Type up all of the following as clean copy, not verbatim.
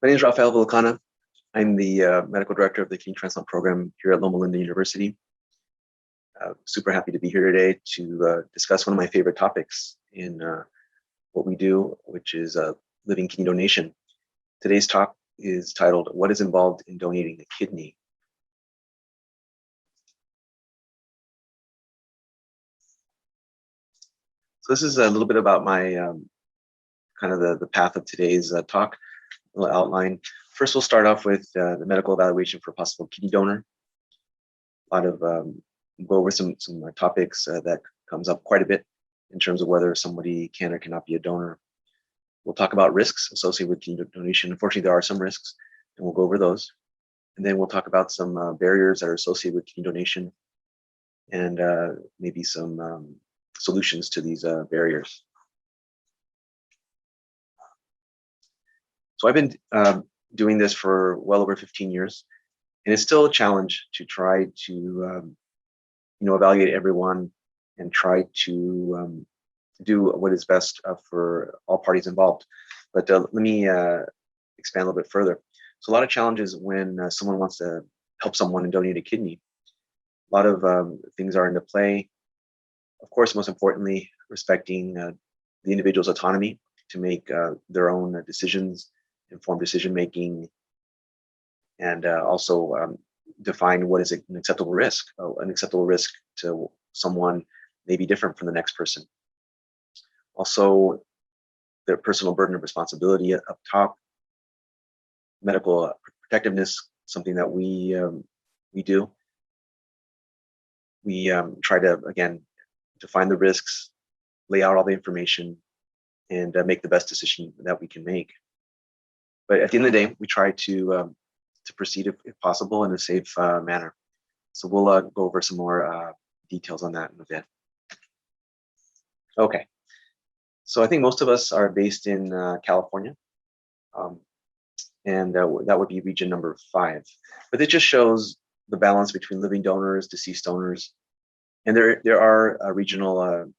My name is Rafael Villicana. I'm the medical director of the kidney transplant program here at Loma Linda University. Super happy to be here today to discuss one of my favorite topics in what we do, which is living kidney donation. Today's talk is titled, "What is involved in donating a kidney?" So this is a little bit about my kind of the path of today's talk, a little outline. First, we'll start off with the medical evaluation for a possible kidney donor. A lot of go over some topics that comes up quite a bit in terms of whether somebody can or cannot be a donor. We'll talk about risks associated with kidney donation. Unfortunately, there are some risks, and we'll go over those. And then we'll talk about some barriers that are associated with kidney donation and maybe some solutions to these barriers. So I've been doing this for well over 15 years, and it's still a challenge to try to evaluate everyone and try to do what is best for all parties involved. But let me expand a little bit further. So a lot of challenges when someone wants to help someone and donate a kidney. A lot of things are into play. Of course, most importantly, respecting the individual's autonomy to make their own decisions, informed decision making, and also define what is an acceptable risk. An acceptable risk to someone may be different from the next person. Also, their personal burden of responsibility up top. Medical protectiveness, something that we do. We try to, again, define the risks, lay out all the information, and make the best decision that we can make. But at the end of the day, we try to proceed, if possible, in a safe manner. So we'll go over some more details on that in a bit. Okay. So I think most of us are based in California, and that would be region number 5. But it just shows the balance between living donors, deceased donors, and there are regional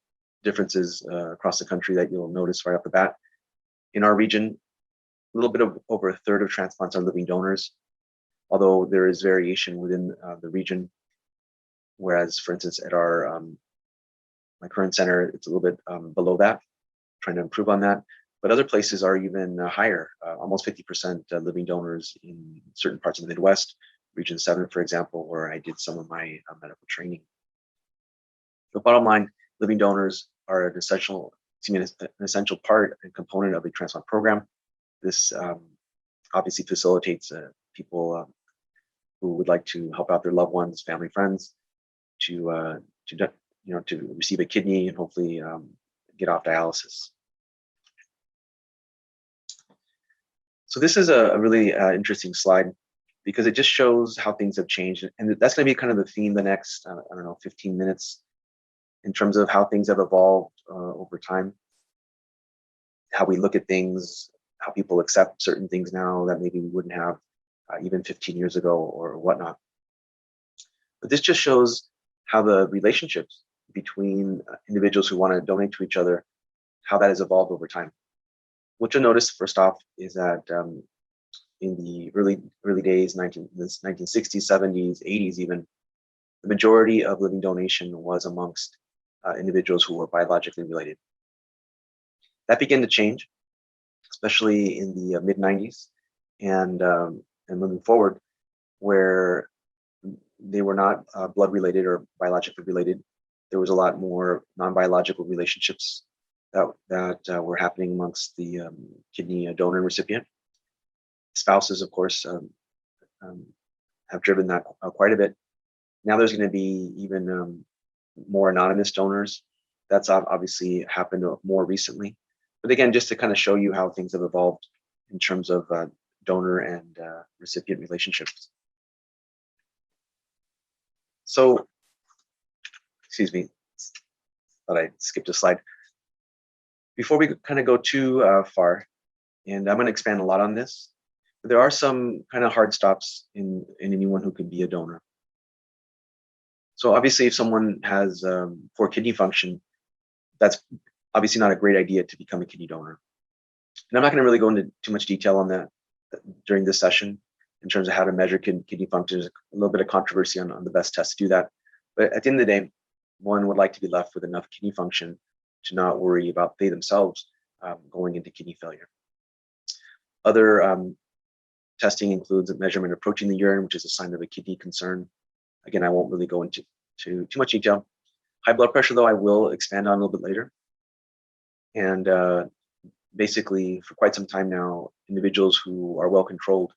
differences across the country that you'll notice right off the bat. In our region, a little bit of over a third of transplants are living donors, although there is variation within the region. Whereas, for instance, at our my current center, it's a little bit below that, trying to improve on that. But other places are even higher, almost 50% living donors in certain parts of the Midwest, region 7, for example, where I did some of my medical training. The bottom line, living donors are an essential part and component of a transplant program. This obviously facilitates people who would like to help out their loved ones, family, friends, to receive a kidney and hopefully get off dialysis. So this is a really interesting slide because it just shows how things have changed, and that's going to be kind of the theme the next 15 minutes in terms of how things have evolved over time, how we look at things, how people accept certain things now that maybe we wouldn't have even 15 years ago or whatnot. But this just shows how the relationships between individuals who want to donate to each other, how that has evolved over time. What you'll notice first off is that in the early days, 1960s, 70s, 80s even, the majority of living donation was amongst individuals who were biologically related. That began to change, especially in the mid-90s and moving forward, where they were not blood related or biologically related. There was a lot more non-biological relationships that were happening amongst the kidney donor and recipient. Spouses, of course, have driven that quite a bit. Now there's going to be even more anonymous donors. That's obviously happened more recently. But again, just to kind of show you how things have evolved in terms of donor and recipient relationships. So, excuse me, thought I skipped a slide. Before we kind of go too far, and I'm going to expand a lot on this, there are some kind of hard stops in anyone who could be a donor. So obviously, if someone has poor kidney function, that's obviously not a great idea to become a kidney donor. And I'm not going to really go into too much detail on that. during this session in terms of how to measure kidney function. There's a little bit of controversy on the best test to do that. But at the end of the day, one would like to be left with enough kidney function to not worry about they themselves going into kidney failure. Other testing includes a measurement of protein in the urine, which is a sign of a kidney concern. Again, I won't really go into too much detail. High blood pressure, though, I will expand on a little bit later. And basically, for quite some time now, individuals who are well controlled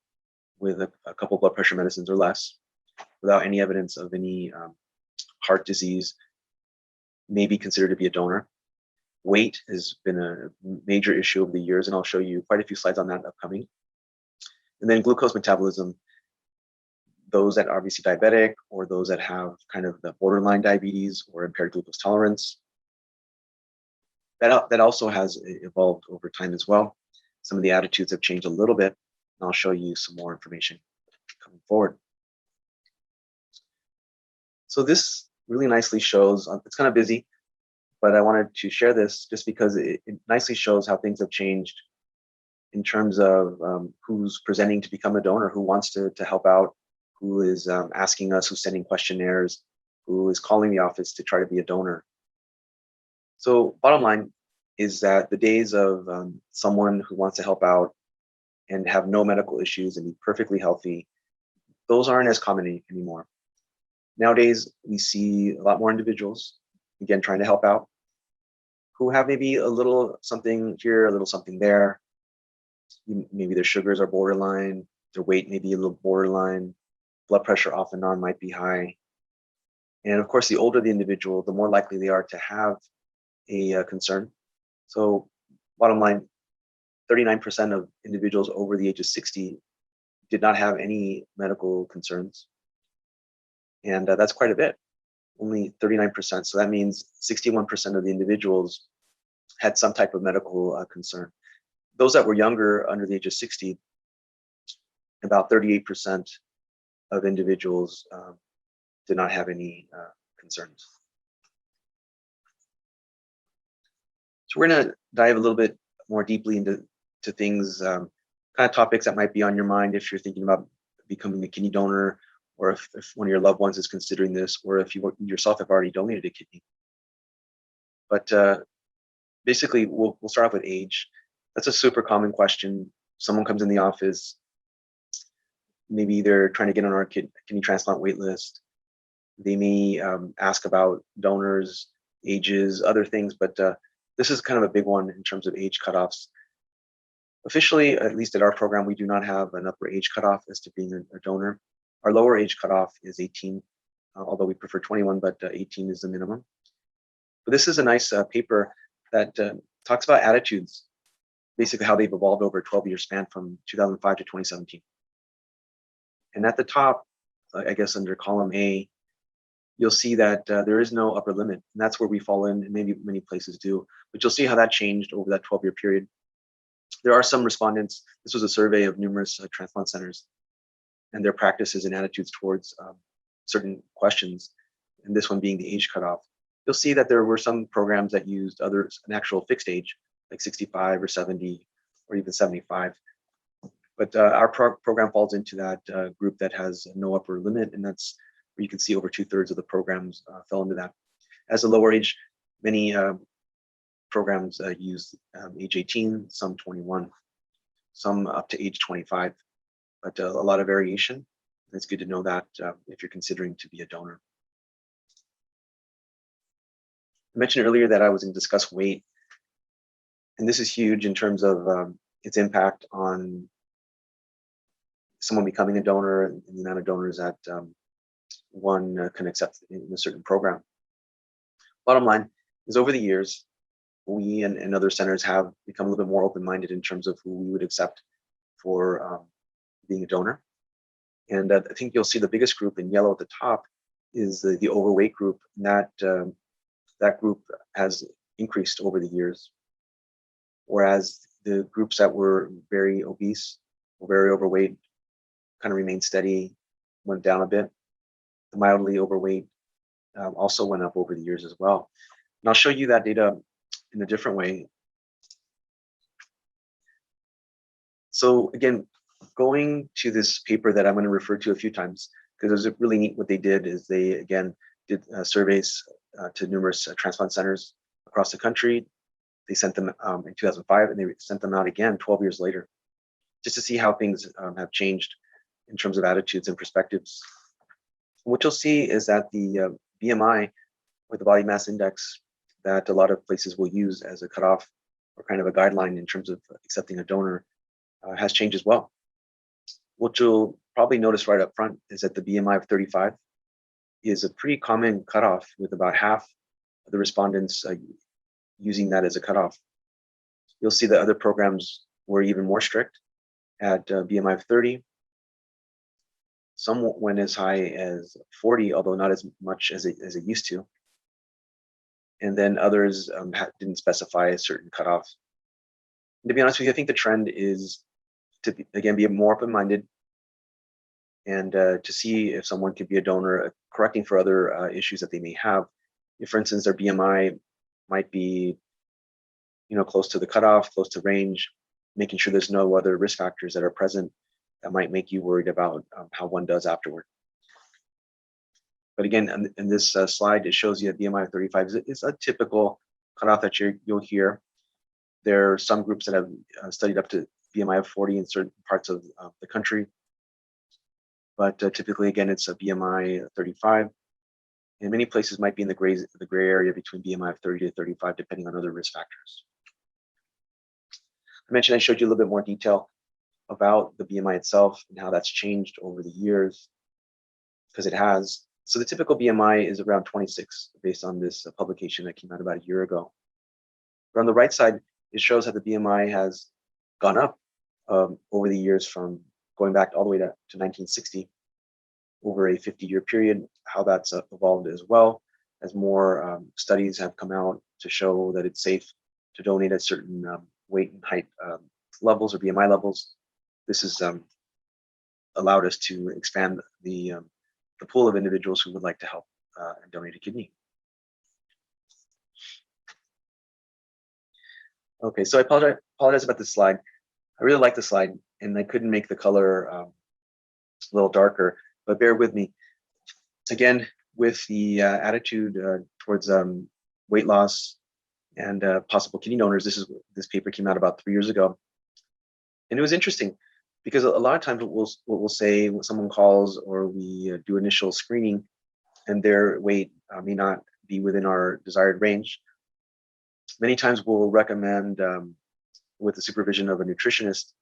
with a couple blood pressure medicines or less, without any evidence of any heart disease, may be considered to be a donor. Weight has been a major issue over the years, and I'll show you quite a few slides on that upcoming. And then glucose metabolism, those that are obviously diabetic or those that have kind of the borderline diabetes or impaired glucose tolerance, that also has evolved over time as well. Some of the attitudes have changed a little bit, and I'll show you some more information coming forward. So this really nicely shows, it's kind of busy, but I wanted to share this just because it nicely shows how things have changed in terms of who's presenting to become a donor, who wants to help out, who is asking us, who's sending questionnaires, who is calling the office to try to be a donor. So bottom line is that the days of someone who wants to help out and have no medical issues and be perfectly healthy, those aren't as common anymore. Nowadays, we see a lot more individuals, again, trying to help out, who have maybe a little something here, a little something there. Maybe their sugars are borderline, their weight may be a little borderline, blood pressure off and on might be high. And of course, the older the individual, the more likely they are to have a concern. So bottom line, 39% of individuals over the age of 60 did not have any medical concerns. And that's quite a bit, only 39%. So that means 61% of the individuals had some type of medical concern. Those that were younger, under the age of 60, about 38% of individuals did not have any concerns. So we're going to dive a little bit more deeply into things, kind of topics that might be on your mind if you're thinking about becoming a kidney donor, or if one of your loved ones is considering this, or if you yourself have already donated a kidney. But basically, we'll start off with age. That's a super common question. Someone comes in the office, maybe they're trying to get on our kidney transplant wait list. They may ask about donors, ages, other things, but this is kind of a big one in terms of age cutoffs. Officially, at least at our program, we do not have an upper age cutoff as to being a donor. Our lower age cutoff is 18, although we prefer 21, but 18 is the minimum. But this is a nice paper that talks about attitudes, basically how they've evolved over a 12-year span from 2005 to 2017. And at the top, I guess under column A, you'll see that there is no upper limit. And that's where we fall in, and maybe many places do. But you'll see how that changed over that 12-year period. There are some respondents. This was a survey of numerous transplant centers and their practices and attitudes towards certain questions, and this one being the age cutoff. You'll see that there were some programs that used an actual fixed age, like 65 or 70 or even 75. But our program falls into that group that has no upper limit, and that's where you can see over 2/3 of the programs fell into that. As a lower age, many programs use age 18, some 21, some up to age 25, but a lot of variation. It's good to know that if you're considering to be a donor. I mentioned earlier that I was going to discuss weight, and this is huge in terms of its impact on someone becoming a donor and the amount of donors that one can accept in a certain program. Bottom line is, over the years, we and other centers have become a little bit more open-minded in terms of who we would accept for being a donor. And I think you'll see the biggest group in yellow at the top is the overweight group. And that group has increased over the years, whereas the groups that were very obese or very overweight kind of remained steady, went down a bit. The mildly overweight also went up over the years as well. And I'll show you that data in a different way. So again, Going to this paper that I'm going to refer to a few times, because it was really neat. What they did is they, again, did surveys to numerous transplant centers across the country. They sent them in 2005, and they sent them out again 12 years later, just to see how things have changed in terms of attitudes and perspectives. What you'll see is that the BMI, or the body mass index, that a lot of places will use as a cutoff or kind of a guideline in terms of accepting a donor, has changed as well. What you'll probably notice right up front is that the BMI of 35 is a pretty common cutoff, with about half of the respondents using that as a cutoff. You'll see that other programs were even more strict at BMI of 30. Some went as high as 40, although not as much as it used to. And then others didn't specify a certain cutoff. And to be honest with you, I think the trend is to, again, be more open-minded, and to see if someone could be a donor, correcting for other issues that they may have. If, for instance, their BMI might be, close to the cutoff, close to range, making sure there's no other risk factors that are present that might make you worried about how one does afterward. But again, in this slide, it shows you a BMI of 35 is a typical cutoff that you'll hear. There are some groups that have studied up to BMI of 40 in certain parts of the country. But typically, again, it's a BMI 35. And many places might be in the gray area between BMI of 30 to 35, depending on other risk factors. I mentioned I showed you a little bit more detail about the BMI itself and how that's changed over the years, because it has. So the typical BMI is around 26, based on this publication that came out about a year ago. But on the right side, it shows how the BMI has gone up over the years, from going back all the way to 1960, over a 50-year period, how that's evolved as well, as more studies have come out to show that it's safe to donate at certain weight and height levels, or BMI levels. This has allowed us to expand the pool of individuals who would like to help and donate a kidney. Okay, so I apologize about this slide. I really like the slide, and I couldn't make the color a little darker, but bear with me. Again, with the attitude towards weight loss and possible kidney donors, this paper came out about 3 years ago. And it was interesting, because a lot of times what we'll say when someone calls, or we do initial screening, and their weight may not be within our desired range, many times we'll recommend, with the supervision of a nutritionist,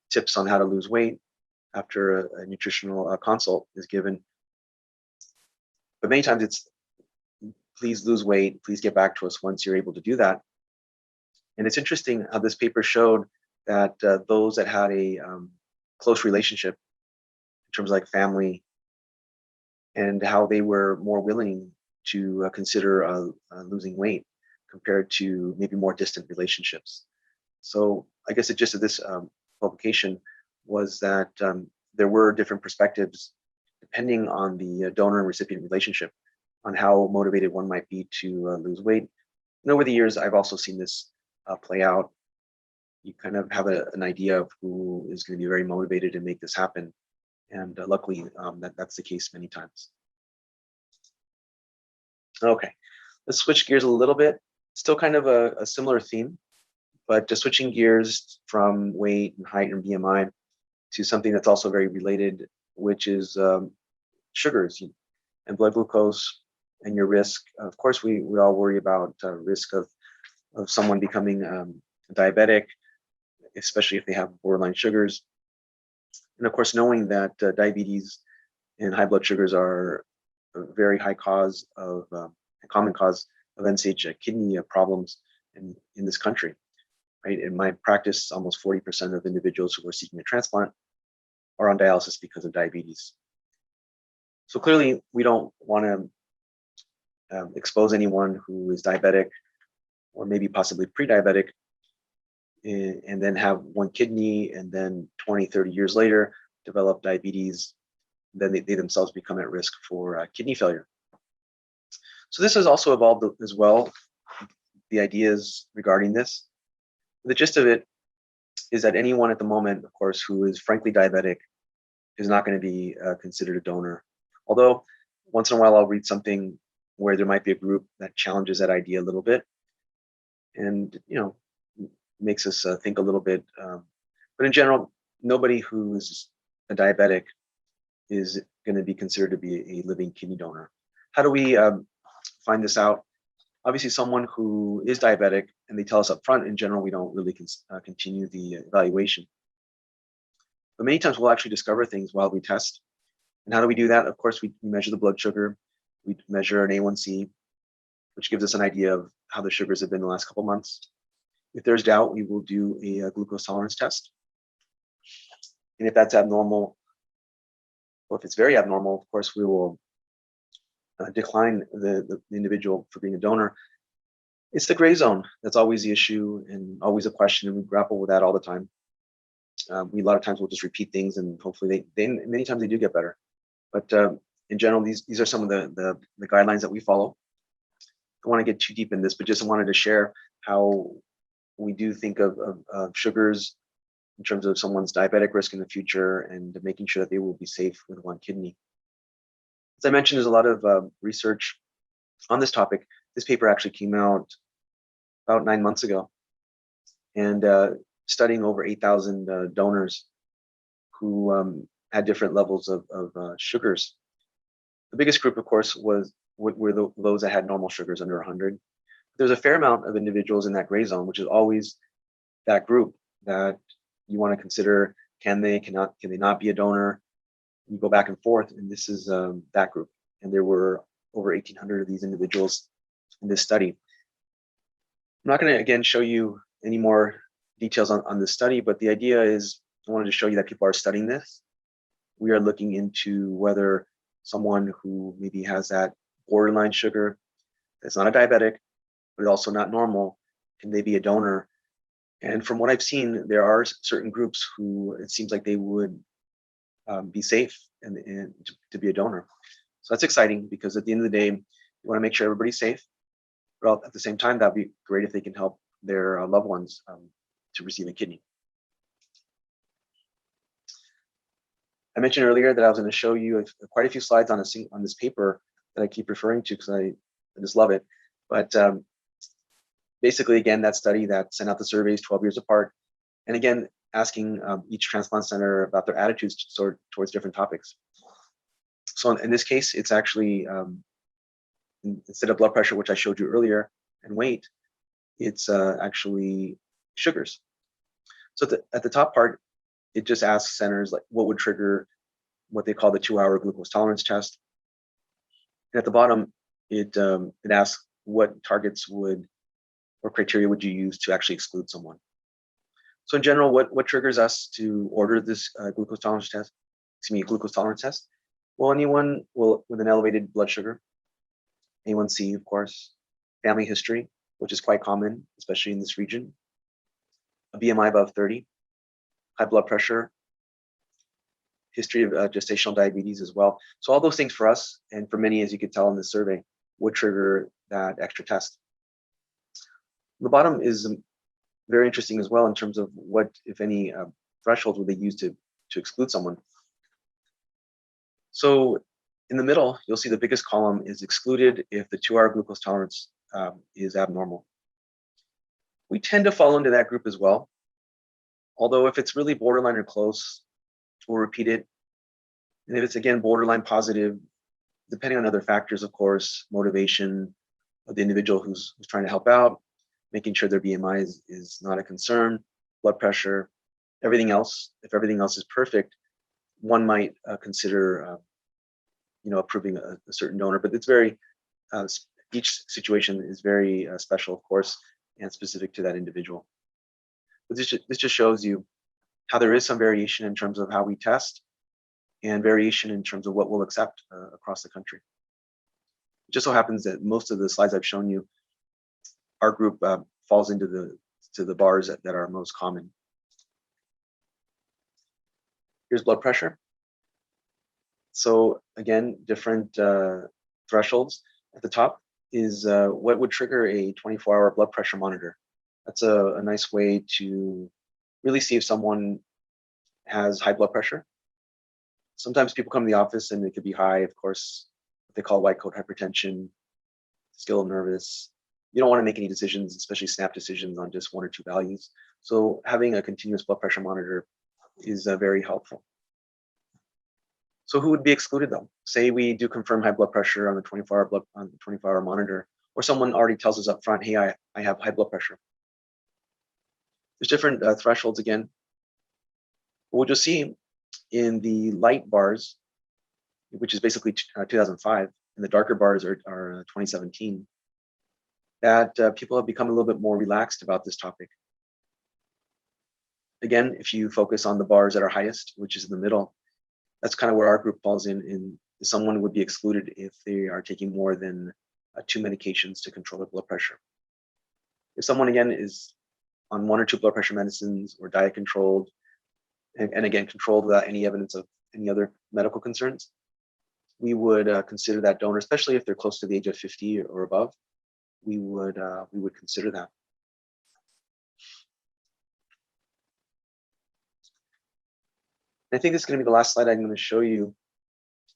tips on how to lose weight after a nutritional consult is given. But many times it's, please lose weight, please get back to us once you're able to do that. And it's interesting how this paper showed that those that had a close relationship, in terms of like family, and how they were more willing to consider losing weight compared to maybe more distant relationships. So I guess the gist of this publication was that there were different perspectives depending on the donor and recipient relationship, on how motivated one might be to lose weight. And over the years, I've also seen this play out. You kind of have an idea of who is going to be very motivated to make this happen. And luckily, that's the case many times. Okay, let's switch gears a little bit. Still kind of a similar theme, but just switching gears from weight and height and BMI to something that's also very related, which is sugars and blood glucose and your risk. Of course, we all worry about risk of someone becoming diabetic, especially if they have borderline sugars. And of course, knowing that diabetes and high blood sugars are a very high cause of, a common cause of end-stage kidney problems in this country. Right? In my practice, almost 40% of individuals who are seeking a transplant are on dialysis because of diabetes. So clearly, we don't want to expose anyone who is diabetic, or maybe possibly pre-diabetic, and then have one kidney, and then 20, 30 years later, develop diabetes. Then they themselves become at risk for kidney failure. So this has also evolved as well, the ideas regarding this. The gist of it is that anyone at the moment, of course, who is frankly diabetic is not going to be considered a donor. Although once in a while I'll read something where there might be a group that challenges that idea a little bit, and makes us think a little bit. But in general, nobody who is a diabetic is going to be considered to be a living kidney donor. How do we find this out? Obviously, someone who is diabetic and they tell us up front, in general, we don't really continue the evaluation. But many times we'll actually discover things while we test. And how do we do that? Of course, we measure the blood sugar, we measure an A1C, which gives us an idea of how the sugars have been the last couple months. If there's doubt, we will do a glucose tolerance test. And if that's abnormal, or if it's very abnormal, of course, we will decline the individual for being a donor. It's the gray zone that's always the issue and always a question, and we grapple with that all the time. We a lot of times will just repeat things, and hopefully they many times they do get better. But in general, these are some of the guidelines that we follow. I don't want to get too deep in this, but just wanted to share how we do think of sugars in terms of someone's diabetic risk in the future and making sure that they will be safe with one kidney. As I mentioned, there's a lot of research on this topic. This paper actually came out about 9 months ago, and studying over 8,000 donors who had different levels of sugars. The biggest group, of course, were those that had normal sugars under 100. There's a fair amount of individuals in that gray zone, which is always that group that you want to consider: can they not be a donor? You go back and forth, and this is that group. And there were over 1,800 of these individuals in this study. I'm not going to again show you any more details on this study, but the idea is I wanted to show you that people are studying this. We are looking into whether someone who maybe has that borderline sugar, that's not a diabetic, but also not normal, can they be a donor? And from what I've seen, there are certain groups who it seems like they would be safe and to be a donor. So that's exciting, because at the end of the day, we want to make sure everybody's safe. But at the same time, that'd be great if they can help their loved ones to receive a kidney. I mentioned earlier that I was going to show you quite a few slides on this paper that I keep referring to because I just love it. But basically, again, that study that sent out the surveys 12 years apart, and again, asking each transplant center about their attitudes towards different topics. So in this case, it's actually, instead of blood pressure, which I showed you earlier, and weight, it's actually sugars. So at the top part, it just asks centers like what would trigger what they call the 2-hour glucose tolerance test. And at the bottom, it asks what targets or criteria would you use to actually exclude someone. So in general, what triggers us to order this glucose tolerance test? Glucose tolerance test. Well, anyone with an elevated blood sugar, A1C, of course, family history, which is quite common, especially in this region, a BMI above 30, high blood pressure, history of gestational diabetes as well. So all those things for us, and for many, as you could tell in the survey, would trigger that extra test. The bottom is very interesting as well in terms of what, if any, thresholds would they use to exclude someone. So in the middle, you'll see the biggest column is excluded if the 2-hour glucose tolerance is abnormal. We tend to fall into that group as well. Although if it's really borderline or close, we'll repeat it. And if it's again borderline positive, depending on other factors, of course, motivation of the individual who's trying to help out, making sure their BMI is not a concern, blood pressure, everything else. If everything else is perfect, one might consider, approving a certain donor. But it's very, each situation is very special, of course, and specific to that individual. But this just shows you how there is some variation in terms of how we test, and variation in terms of what we'll accept across the country. It just so happens that most of the slides I've shown you, our group falls into the bars that are most common. Here's blood pressure. So again, different thresholds. At the top is what would trigger a 24-hour blood pressure monitor. That's a nice way to really see if someone has high blood pressure. Sometimes people come to the office and it could be high, of course, what they call white coat hypertension, still nervous. You don't want to make any decisions, especially snap decisions on just one or two values. So having a continuous blood pressure monitor is very helpful. So who would be excluded though? Say we do confirm high blood pressure on the 24-hour monitor, or someone already tells us up front, hey, I have high blood pressure. There's different thresholds again. What you'll see in the light bars, which is basically 2005, and the darker bars are 2017, that people have become a little bit more relaxed about this topic. Again, if you focus on the bars that are highest, which is in the middle, that's kind of where our group falls in. Someone would be excluded if they are taking more than 2 medications to control their blood pressure. If someone, again, is on 1 or 2 blood pressure medicines or diet controlled, and again, controlled without any evidence of any other medical concerns, we would consider that donor, especially if they're close to the age of 50 or above. We would consider that. I think this is going to be the last slide I'm going to show you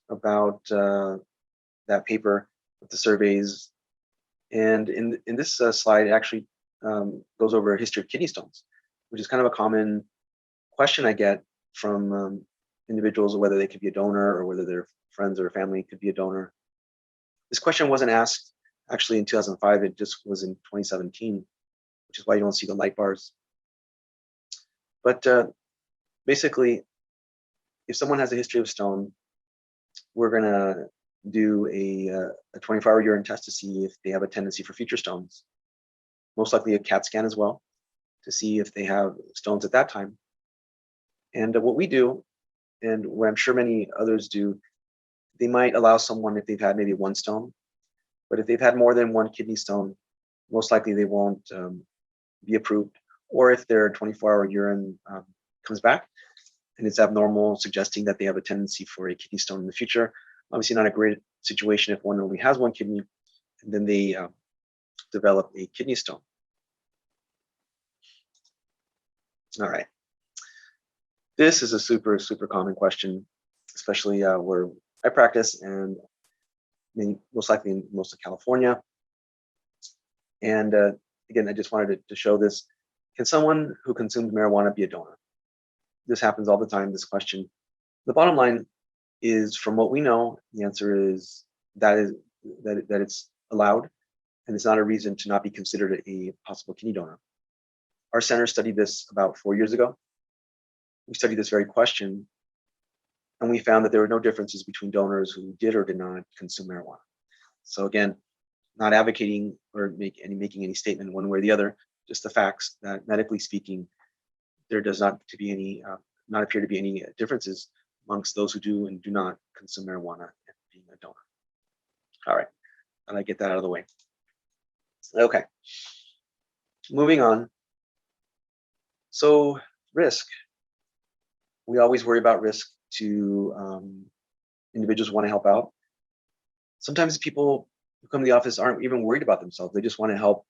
about that paper with the surveys. And in this slide, it actually goes over a history of kidney stones, which is kind of a common question I get from individuals, whether they could be a donor or whether their friends or family could be a donor. This question wasn't asked actually in 2005, it just was in 2017, which is why you don't see the light bars. But basically, if someone has a history of stone, we're going to do a 24-hour urine test to see if they have a tendency for future stones. Most likely a CAT scan as well, to see if they have stones at that time. And what we do, and what I'm sure many others do, they might allow someone if they've had maybe 1 stone, but if they've had more than 1 kidney stone, most likely they won't be approved. Or if their 24-hour urine comes back and it's abnormal, suggesting that they have a tendency for a kidney stone in the future. Obviously not a great situation if one only has 1 kidney and then they develop a kidney stone. All right. This is a super, super common question, especially where I practice and most likely in most of California. And again, I just wanted to show this. Can someone who consumes marijuana be a donor? This happens all the time, this question. The bottom line is, from what we know, the answer is that it's allowed, and it's not a reason to not be considered a possible kidney donor. Our center studied this about 4 years ago. We studied this very question, and we found that there were no differences between donors who did or did not consume marijuana. So again, not advocating or making any statement one way or the other, just the facts that medically speaking, there does not appear to be any differences amongst those who do and do not consume marijuana and being a donor. All right, and I get that out of the way. Okay, moving on. So risk. We always worry about risk to individuals who want to help out. Sometimes people who come to the office aren't even worried about themselves. They just want to help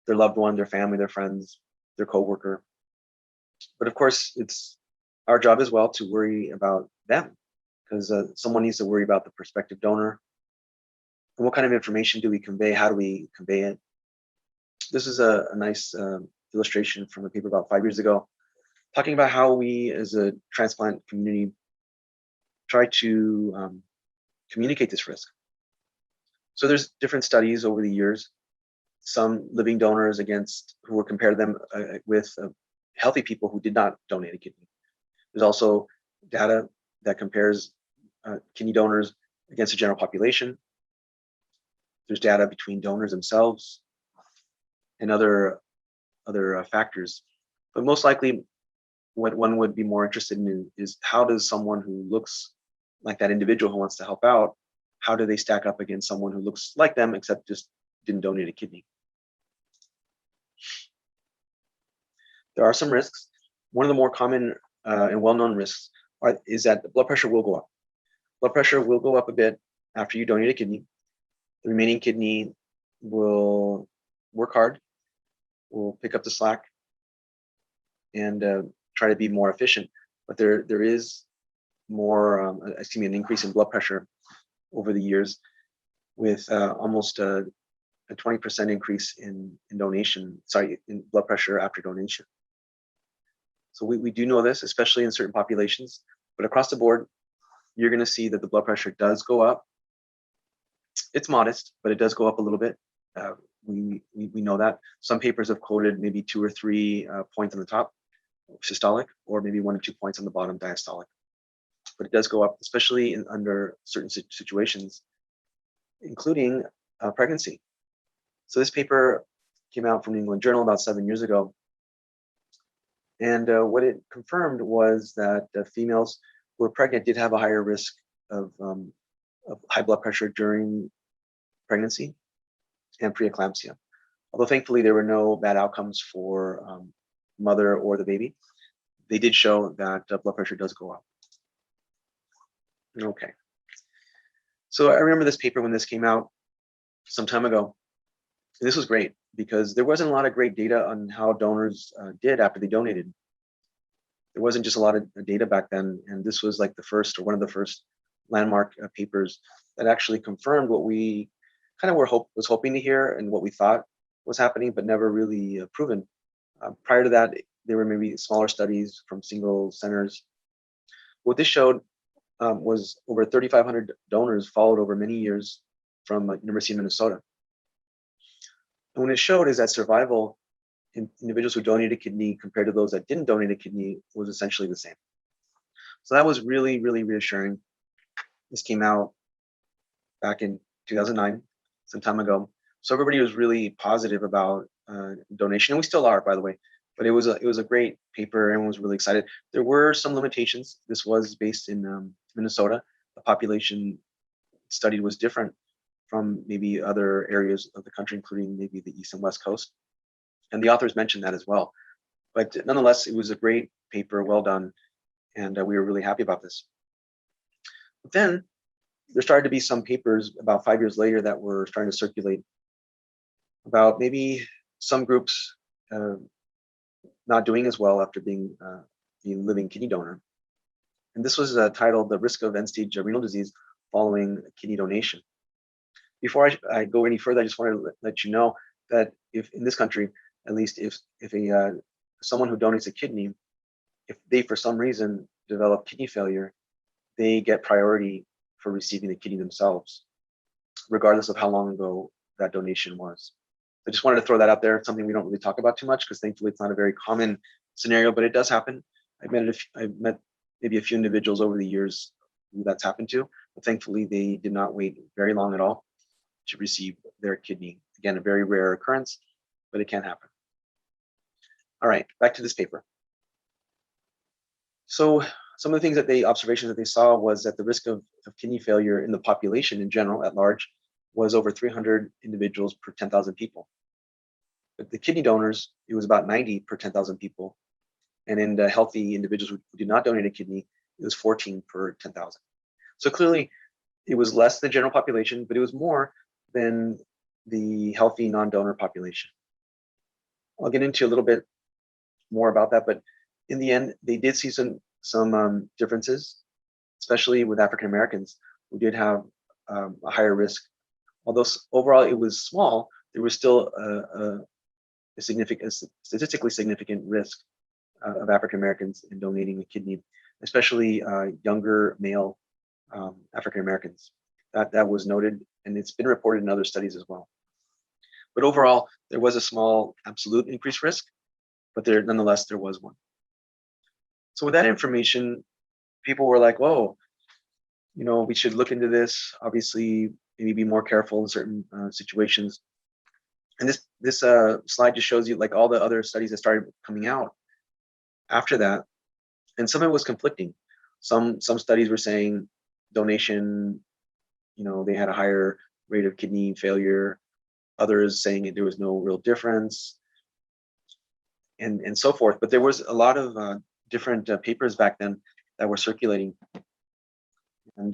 their loved one, their family, their friends, their coworker. But of course, it's our job as well to worry about them, because someone needs to worry about the prospective donor. And what kind of information do we convey? How do we convey it? This is a nice illustration from a paper about 5 years ago, talking about how we as a transplant community try to communicate this risk. So there's different studies over the years, some living donors who were compared them with healthy people who did not donate a kidney. There's also data that compares kidney donors against the general population. There's data between donors themselves and other factors. But most likely, what one would be more interested in is how does someone who looks like that individual who wants to help out, how do they stack up against someone who looks like them except just didn't donate a kidney? There are some risks. One of the more common and well-known risks is that the blood pressure will go up. Blood pressure will go up a bit after you donate a kidney. The remaining kidney will work hard, will pick up the slack, and try to be more efficient. But there is more, an increase in blood pressure over the years, with almost a 20% increase in blood pressure after donation. So we do know this, especially in certain populations, but across the board, you're going to see that the blood pressure does go up. It's modest, but it does go up a little bit. We know that. Some papers have quoted maybe 2 or 3 points on the top, systolic, or maybe 1 or 2 points on the bottom, diastolic. But it does go up, especially under certain situations, including pregnancy. So this paper came out from the England Journal about 7 years ago. And what it confirmed was that females who were pregnant did have a higher risk of high blood pressure during pregnancy and preeclampsia. Although thankfully there were no bad outcomes for mother or the baby, they did show that blood pressure does go up. Okay. So I remember this paper when this came out some time ago. And this was great because there wasn't a lot of great data on how donors did after they donated. There wasn't just a lot of data back then, and this was like the first, or one of the first, landmark papers that actually confirmed what we kind of was hoping to hear and what we thought was happening, but never really proven. Prior to that, there were maybe smaller studies from single centers. What this showed was over 3,500 donors followed over many years from University of Minnesota. And what it showed is that survival in individuals who donated a kidney compared to those that didn't donate a kidney was essentially the same. So that was really, really reassuring. This came out back in 2009, some time ago. So everybody was really positive about donation, and we still are, by the way. But it was a great paper. Everyone was really excited. There were some limitations. This was based in Minnesota. The population studied was different from maybe other areas of the country, including maybe the East and West Coast. And the authors mentioned that as well. But nonetheless, it was a great paper, well done, and we were really happy about this. But then there started to be some papers about 5 years later that were starting to circulate about maybe some groups not doing as well after being a living kidney donor. And this was titled "The Risk of End-Stage Renal Disease Following Kidney Donation." Before I go any further, I just wanted to let you know that if in this country, at least if someone who donates a kidney, if they for some reason develop kidney failure, they get priority for receiving the kidney themselves, regardless of how long ago that donation was. I just wanted to throw that out there. It's something we don't really talk about too much because thankfully it's not a very common scenario, but it does happen. I've met maybe a few individuals over the years who that's happened to, but thankfully they did not wait very long at all to receive their kidney. Again, a very rare occurrence, but it can happen. All right, back to this paper. So some of the things observations that they saw was that the risk of kidney failure in the population in general at large was over 300 individuals per 10,000 people. But the kidney donors, it was about 90 per 10,000 people. And in the healthy individuals who did not donate a kidney, it was 14 per 10,000. So clearly it was less than the general population, but it was more than the healthy non-donor population. I'll get into a little bit more about that, but in the end, they did see some differences, especially with African Americans who did have a higher risk. Although overall it was small, there was still a statistically significant risk of African Americans in donating a kidney, especially younger male African Americans. That was noted, and it's been reported in other studies as well. But overall, there was a small absolute increased risk, but nonetheless there was one. So with that information, people were like, "Whoa, we should look into this. Obviously, maybe be more careful in certain situations." And this slide just shows you like all the other studies that started coming out after that, and some of it was conflicting. Some studies were saying donation, they had a higher rate of kidney failure. Others saying there was no real difference, and so forth. But there was a lot of different papers back then that were circulating. And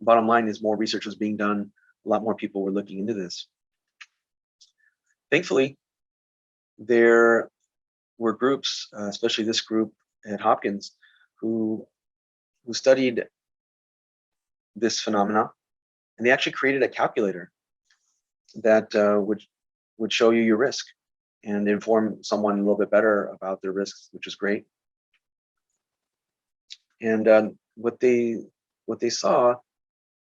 bottom line is more research was being done. A lot more people were looking into this. Thankfully, there were groups, especially this group at Hopkins, who studied this phenomena, and they actually created a calculator that would show you your risk and inform someone a little bit better about their risks, which is great. And what they saw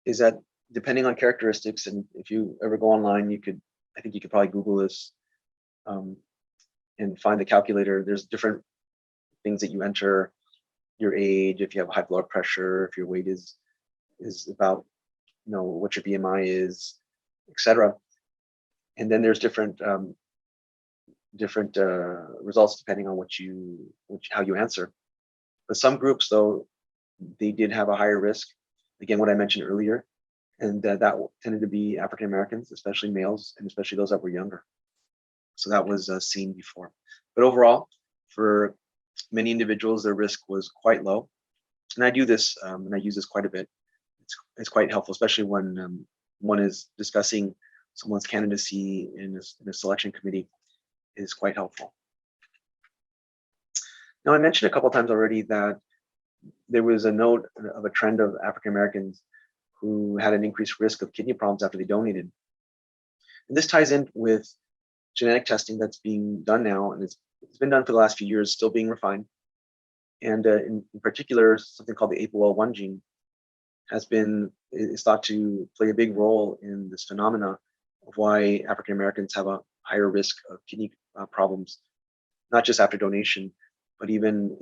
is that depending on characteristics, and if you ever go online, I think you could probably Google this and find the calculator. There's different things that you enter: your age, if you have high blood pressure, if your weight is about, what your BMI is, etc. And then there's different results depending on how you answer. But some groups, though, they did have a higher risk. Again, what I mentioned earlier, and that tended to be African Americans, especially males, and especially those that were younger. So that was seen before. But overall, for many individuals, their risk was quite low. And I do this, and I use this quite a bit. It's quite helpful, especially when one is discussing someone's candidacy in a selection committee. Is quite helpful. Now, I mentioned a couple of times already that there was a note of a trend of African Americans who had an increased risk of kidney problems after they donated. And this ties in with genetic testing that's being done now, and it's been done for the last few years, still being refined. And in particular, something called the APOL1 gene is thought to play a big role in this phenomena of why African Americans have a higher risk of kidney problems, not just after donation, but even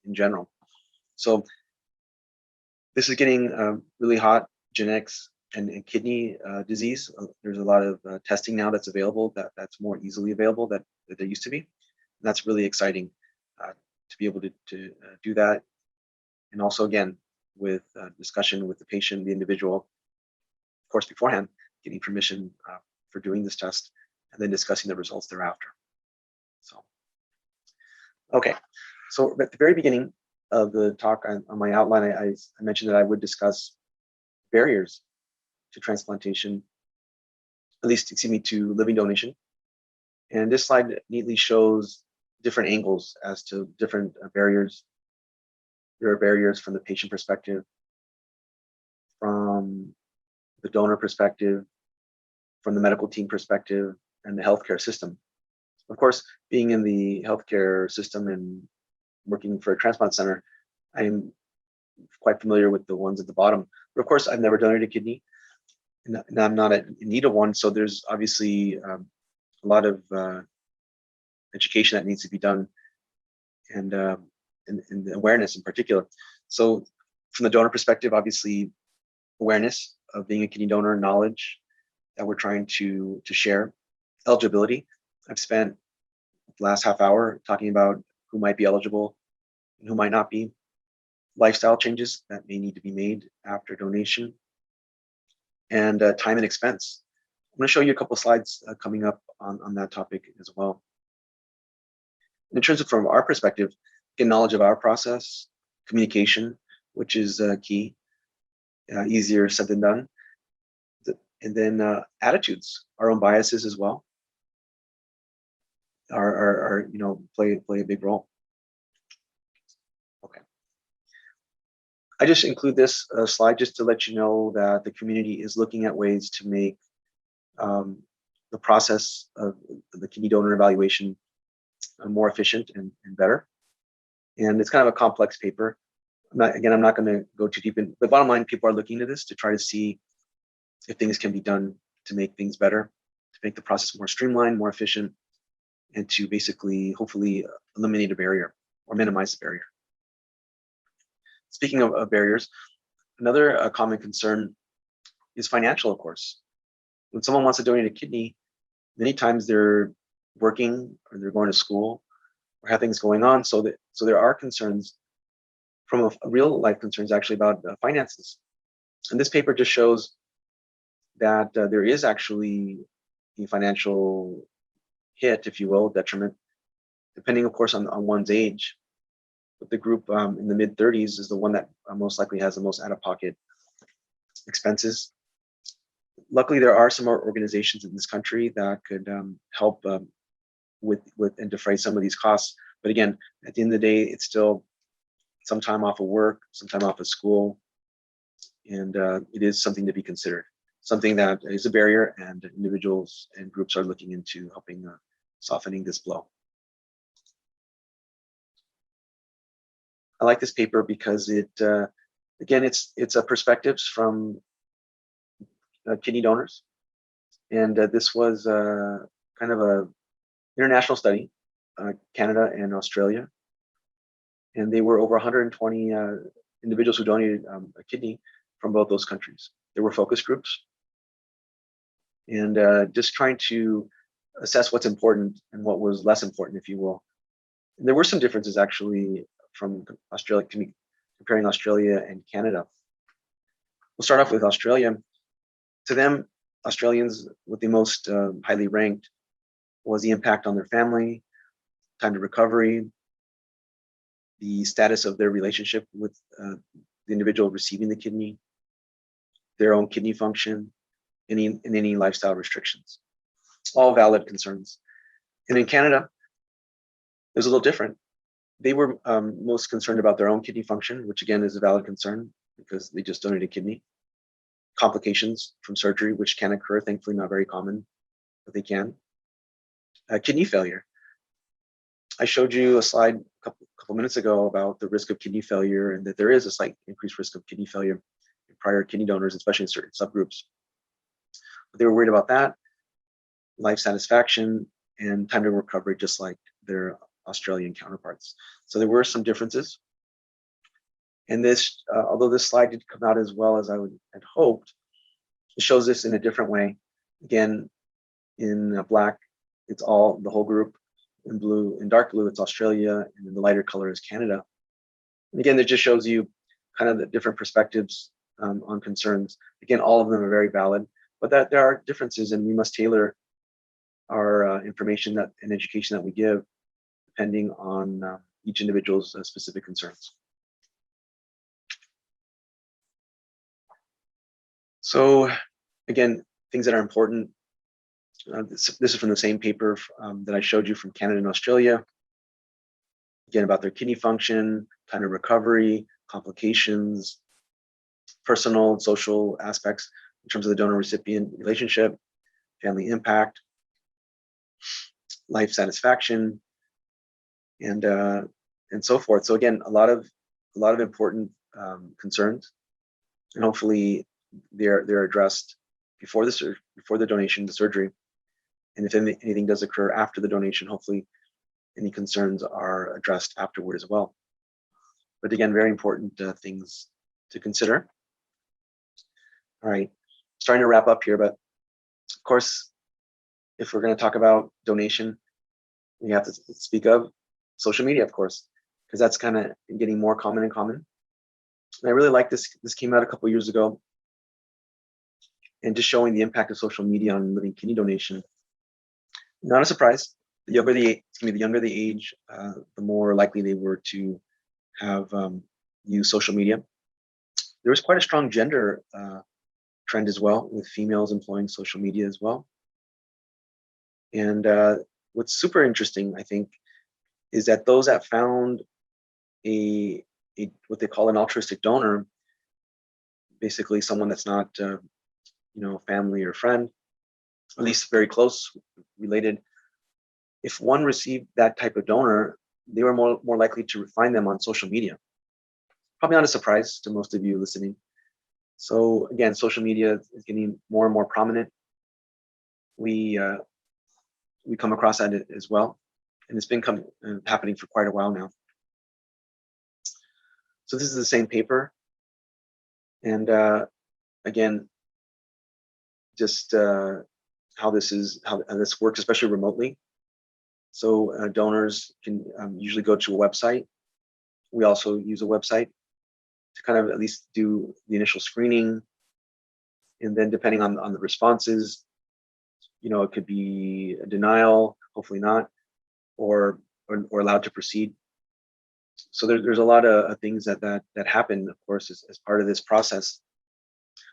in general. So this is getting really hot, genetics and kidney disease. There's a lot of testing now that's available, that's more easily available that there used to be. And that's really exciting to be able to do that. And also, again, with discussion with the patient, the individual, of course, beforehand, getting permission for doing this test, and then discussing the results thereafter. So, okay. So at the very beginning of the talk, on my outline, I mentioned that I would discuss barriers to transplantation, at least, to living donation. And this slide neatly shows different angles as to different barriers. There are barriers from the patient perspective, from the donor perspective, from the medical team perspective, and the healthcare system. Of course, being in the healthcare system and working for a transplant center, I'm quite familiar with the ones at the bottom. But of course, I've never donated a kidney, and I'm not in need of one. So there's obviously a lot of education that needs to be done, and the awareness in particular. So from the donor perspective, obviously, awareness of being a kidney donor, knowledge that we're trying to share, eligibility. I've spent the last half hour talking about who might be eligible and who might not be, lifestyle changes that may need to be made after donation, and time and expense. I'm going to show you a couple of slides coming up on that topic as well. In terms of from our perspective, get knowledge of our process, communication, which is key, easier said than done, and then attitudes, our own biases as well, are play a big role. Okay. I just include this slide just to let you know that the community is looking at ways to make the process of the kidney donor evaluation more efficient and better. And it's kind of a complex paper. I'm not going to go too deep in. The bottom line, people are looking at this to try to see if things can be done to make things better, to make the process more streamlined, more efficient, and to basically, hopefully, eliminate a barrier or minimize the barrier. Speaking of barriers, another common concern is financial, of course. When someone wants to donate a kidney, many times they're working or they're going to school or have things going on. So there are concerns from a real life concerns actually about finances. And this paper just shows that there is actually a financial hit, if you will, detriment, depending, of course, on one's age. But the group in the mid-30s is the one that most likely has the most out-of-pocket expenses. Luckily, there are some more organizations in this country that could help with and defray some of these costs. But again, at the end of the day, it's still some time off of work, some time off of school, and it is something to be considered. Something that is a barrier, and individuals and groups are looking into helping softening this blow. I like this paper because it, again, it's a perspectives from kidney donors, and this was kind of a international study, Canada and Australia, and they were over 120 individuals who donated a kidney from both those countries. There were focus groups, and just trying to assess what's important and what was less important, if you will. And there were some differences actually from Australia, comparing Australia and Canada. We'll start off with Australia. To them, Australians, with the most highly ranked was the impact on their family, time to recovery, the status of their relationship with the individual receiving the kidney, their own kidney function, any lifestyle restrictions. All valid concerns. And in Canada, it was a little different. They were most concerned about their own kidney function, which again is a valid concern because they just donated a kidney. Complications from surgery, which can occur, thankfully not very common, but they can. Kidney failure. I showed you a slide a couple minutes ago about the risk of kidney failure, and that there is a slight increased risk of kidney failure in prior kidney donors, especially in certain subgroups. But they were worried about that, life satisfaction, and time to recovery, just like their Australian counterparts. So there were some differences. And this, although this slide didn't come out as well as I had hoped, it shows this in a different way. Again, in black, it's all the whole group. In blue, in dark blue, it's Australia, and in the lighter color is Canada. And again, it just shows you kind of the different perspectives on concerns. Again, all of them are very valid, but that there are differences, and we must tailor our information and education that we give depending on each individual's specific concerns. So again, things that are important. This is from the same paper that I showed you from Canada and Australia. Again, about their kidney function, time of recovery, complications, personal and social aspects in terms of the donor-recipient relationship, family impact, life satisfaction, and so forth. So again, a lot of important concerns, and hopefully they're addressed before the donation, the surgery. And if anything does occur after the donation, hopefully any concerns are addressed afterward as well. But again, very important things to consider. All right, starting to wrap up here, but of course, if we're going to talk about donation, we have to speak of social media, of course, because that's kind of getting more common and common. And I really like this. This came out a couple years ago, and just showing the impact of social media on living kidney donation. Not a surprise. The younger the age, the more likely they were to have used social media. There was quite a strong gender trend as well, with females employing social media as well. And what's super interesting, I think, is that those that found a what they call an altruistic donor, basically someone that's not family or friend, at least very close related. If one received that type of donor, they were more likely to find them on social media. Probably not a surprise to most of you listening. So again, social media is getting more and more prominent. We come across that as well, and it's been happening for quite a while now. So this is the same paper, and again, just how this works, especially remotely. So donors can usually go to a website. We also use a website to kind of at least do the initial screening, and then depending on the responses, it could be a denial, hopefully not, or allowed to proceed. So there's a lot of things that happen, of course, as part of this process.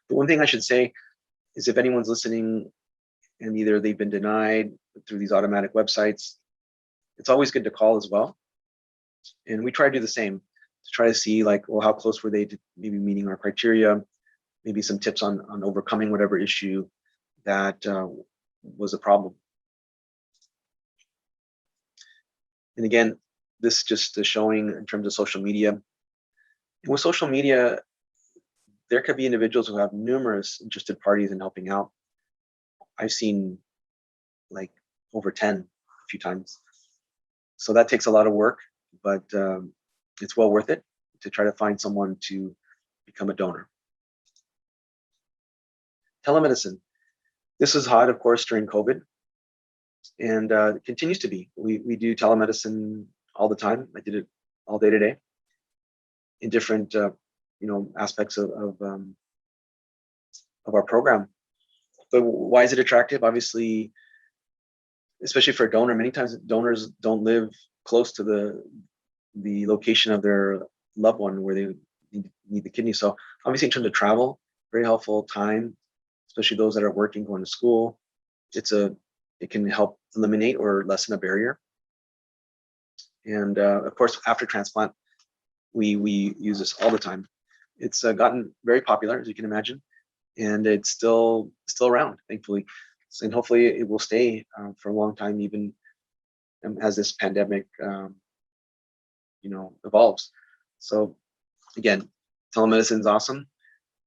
But one thing I should say is, if anyone's listening and either they've been denied through these automatic websites, it's always good to call as well. And we try to do the same to try to see like, well, how close were they to maybe meeting our criteria, maybe some tips on overcoming whatever issue that was a problem. And again, this just is showing in terms of social media. And with social media, there could be individuals who have numerous interested parties in helping out. I've seen like over 10 a few times. So that takes a lot of work, but it's well worth it to try to find someone to become a donor. Telemedicine. This was hot, of course, during COVID, and it continues to be. We do telemedicine all the time. I did it all day today in different aspects of our program. But why is it attractive? Obviously, especially for a donor, many times donors don't live close to the location of their loved one where they need the kidney. So obviously, in terms of travel, very helpful. Time, especially those that are working, going to school, it can help eliminate or lessen a barrier. And of course, after transplant, we use this all the time. It's gotten very popular, as you can imagine, and it's still around, thankfully. And hopefully it will stay for a long time, even as this pandemic evolves. So again, telemedicine is awesome,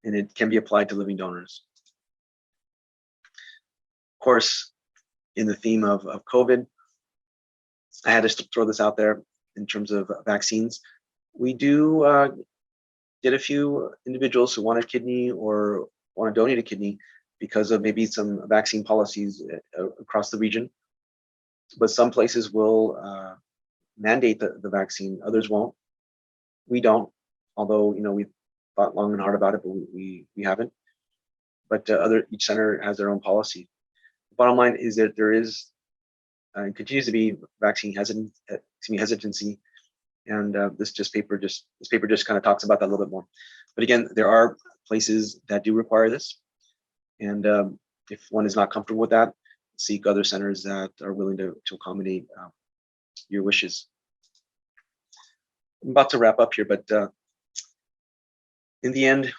and it can be applied to living donors. Of course, in the theme of COVID, I had to throw this out there in terms of vaccines. We do get a few individuals who want a kidney or want to donate a kidney because of maybe some vaccine policies across the region. But some places will mandate the vaccine, others won't. We don't, although we thought long and hard about it, but we haven't. But each center has their own policy. The bottom line is that there is and continues to be vaccine hesitancy, and this paper just kind of talks about that a little bit more. But again, there are places that do require this, and if one is not comfortable with that, seek other centers that are willing to accommodate your wishes. I'm about to wrap up here, but in the end,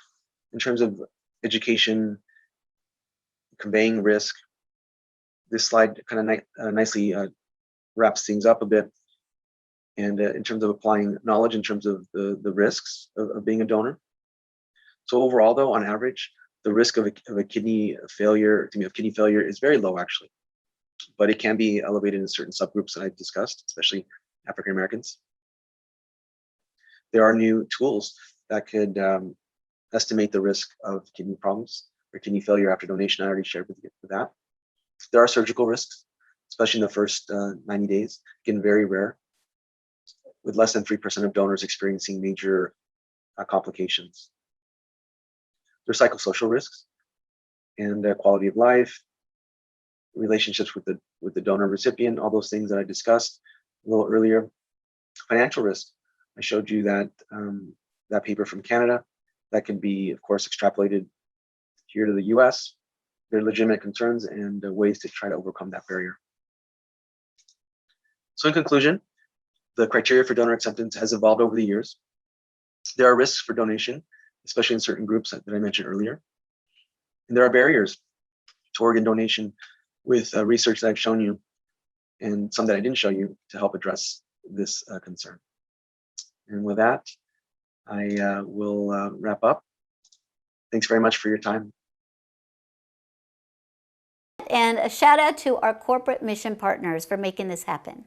in terms of education, conveying risk, this slide kind of nicely wraps things up a bit. And in terms of applying knowledge in terms of the risks of being a donor. So overall, though, on average, the risk of a kidney failure is very low, actually. But it can be elevated in certain subgroups that I discussed, especially African Americans. There are new tools that could estimate the risk of kidney problems or kidney failure after donation. I already shared with you that. There are surgical risks, especially in the first 90 days, again, very rare, with less than 3% of donors experiencing major complications. There are psychosocial risks and quality of life, relationships with the donor recipient, all those things that I discussed a little earlier. Financial risk, I showed you that that paper from Canada that can be, of course, extrapolated here to the US. There are legitimate concerns and ways to try to overcome that barrier. So in conclusion, the criteria for donor acceptance has evolved over the years. There are risks for donation, especially in certain groups that I mentioned earlier. And there are barriers to organ donation with research that I've shown you and some that I didn't show you to help address this concern. And with that, I will wrap up. Thanks very much for your time. And a shout out to our corporate mission partners for making this happen.